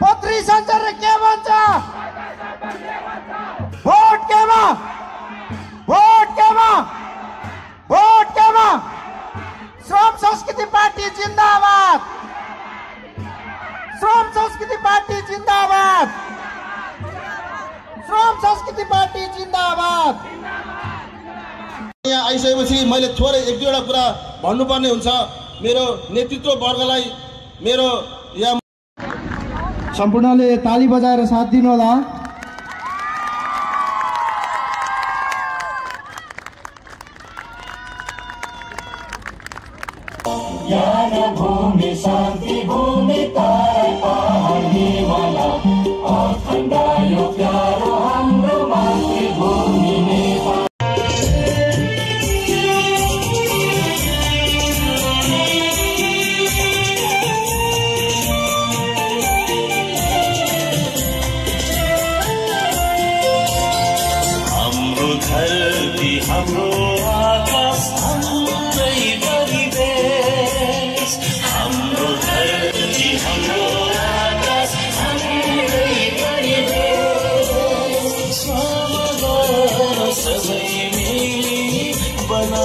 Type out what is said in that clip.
पत्री सञ्चारले के भन्छ? भोट केमा? भोट केमा? भोट केमा? श्रम संस्कृति पार्टी जिन्दाबाद! श्रम संस्कृति पार्टी जिन्दाबाद! श्रम संस्कृति पार्टी जिन्दाबाद! यहाँ आइसकेपछि मैले थोरै एक दुईवटा कुरा भन्नुपर्ने हुन्छ। मेरो नेतृत्व वर्गलाई मेरो यहाँ सम्पूर्णले ताली बजाएर साथ दिनुहोला। ज्ञान भूमि शान्ति भूमि तारा पहाडी वाला अखण्ड यो प्यारो हाम्रो मातृभूमि नेपाल। हाम्रो धरती हाम्रो आकाश हाम्रै परिवेश। हाम्रो धरती हाम्रो आकाश हाम्रै परिवेश। सबै मिली बना